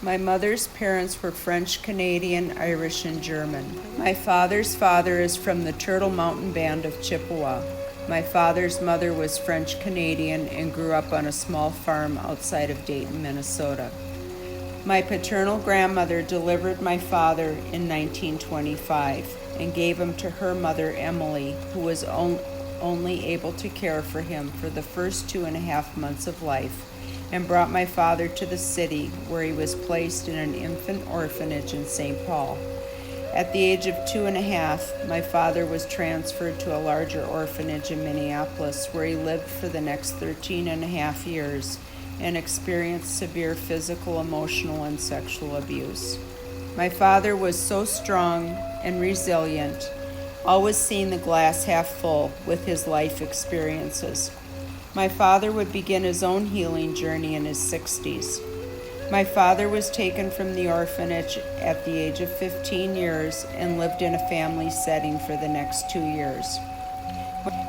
My mother's parents were French, Canadian, Irish, and German. My father's father is from the Turtle Mountain Band of Chippewa. My father's mother was French Canadian and grew up on a small farm outside of Dayton, Minnesota. My paternal grandmother delivered my father in 1925 and gave him to her mother, Emily, who was only able to care for him for the first 2.5 months of life, and brought my father to the city, where he was placed in an infant orphanage in St. Paul. At the age of 2.5, my father was transferred to a larger orphanage in Minneapolis, where he lived for the next 13.5 years and experienced severe physical, emotional, and sexual abuse. My father was so strong and resilient, always seeing the glass half full with his life experiences. My father would begin his own healing journey in his 60s. My father was taken from the orphanage at the age of 15 years and lived in a family setting for the next 2 years.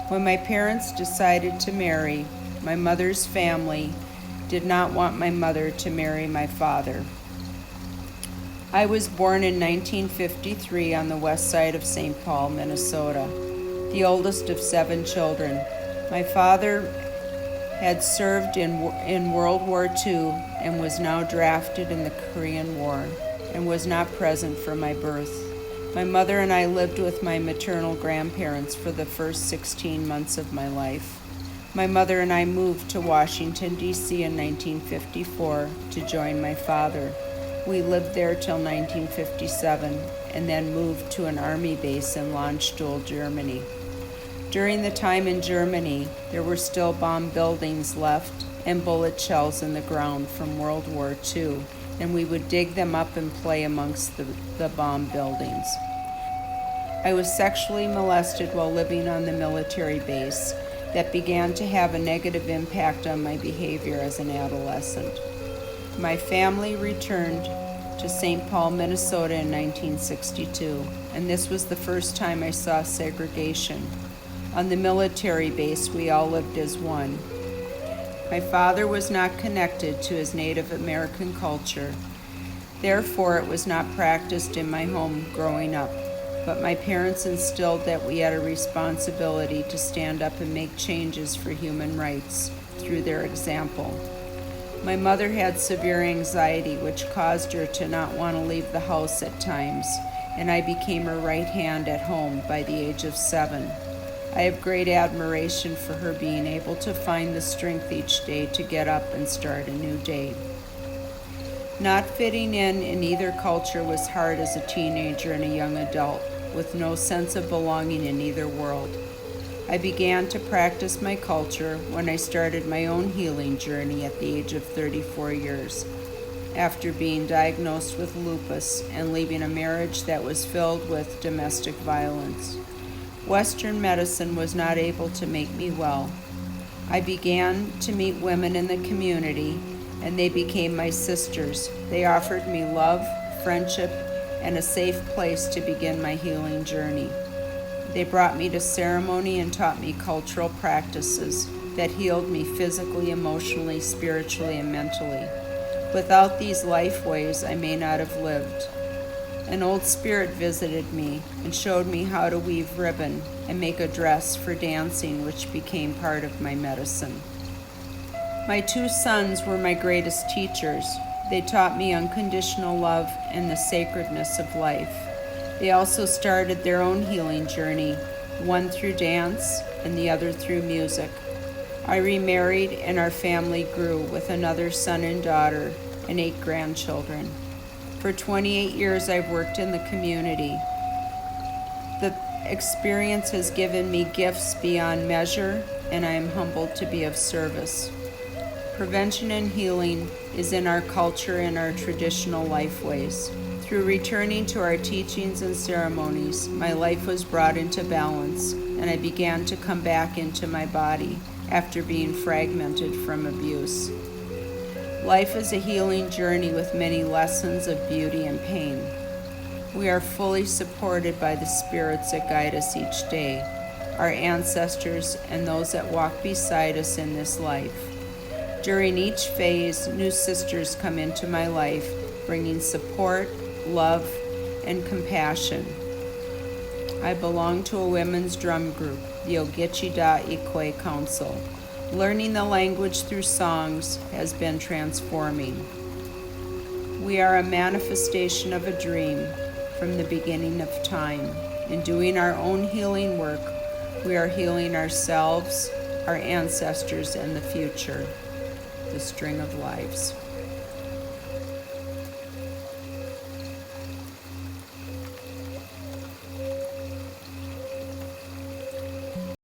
When my parents decided to marry, my mother's family did not want my mother to marry my father. I was born in 1953 on the west side of St. Paul, Minnesota, the oldest of 7 children. My father had served in World War II and was now drafted in the Korean War and was not present for my birth. My mother and I lived with my maternal grandparents for the first 16 months of my life. My mother and I moved to Washington, D.C. in 1954 to join my father. We lived there till 1957 and then moved to an army base in Landstuhl, Germany. During the time in Germany, there were still bomb buildings left and bullet shells in the ground from World War II, and we would dig them up and play amongst the bomb buildings. I was sexually molested while living on the military base that began to have a negative impact on my behavior as an adolescent. My family returned to St. Paul, Minnesota in 1962, and this was the first time I saw segregation. On the military base, we all lived as one. My father was not connected to his Native American culture. Therefore, it was not practiced in my home growing up. But my parents instilled that we had a responsibility to stand up and make changes for human rights through their example. My mother had severe anxiety, which caused her to not want to leave the house at times, and I became her right hand at home by the age of 7. I have great admiration for her being able to find the strength each day to get up and start a new day. Not fitting in either culture was hard as a teenager and a young adult, with no sense of belonging in either world. I began to practice my culture when I started my own healing journey at the age of 34 years, after being diagnosed with lupus and leaving a marriage that was filled with domestic violence. Western medicine was not able to make me well. I began to meet women in the community, and they became my sisters. They offered me love, friendship, and a safe place to begin my healing journey. They brought me to ceremony and taught me cultural practices that healed me physically, emotionally, spiritually, and mentally. Without these life ways, I may not have lived. An old spirit visited me and showed me how to weave ribbon and make a dress for dancing, which became part of my medicine. My 2 sons were my greatest teachers. They taught me unconditional love and the sacredness of life. They also started their own healing journey, one through dance and the other through music. I remarried and our family grew with another son and daughter and 8 grandchildren. For 28 years, I've worked in the community. The experience has given me gifts beyond measure, and I am humbled to be of service. Prevention and healing is in our culture and our traditional life ways. Through returning to our teachings and ceremonies, my life was brought into balance, and I began to come back into my body after being fragmented from abuse. Life is a healing journey with many lessons of beauty and pain. We are fully supported by the spirits that guide us each day, our ancestors, and those that walk beside us in this life. During each phase, new sisters come into my life bringing support, love, and compassion. I belong to a women's drum group, the Ogechi Da Ikwe Council. Learning the language through songs has been transforming. We are a manifestation of a dream from the beginning of time. In doing our own healing work, we are healing ourselves, our ancestors, and the future, the string of lives.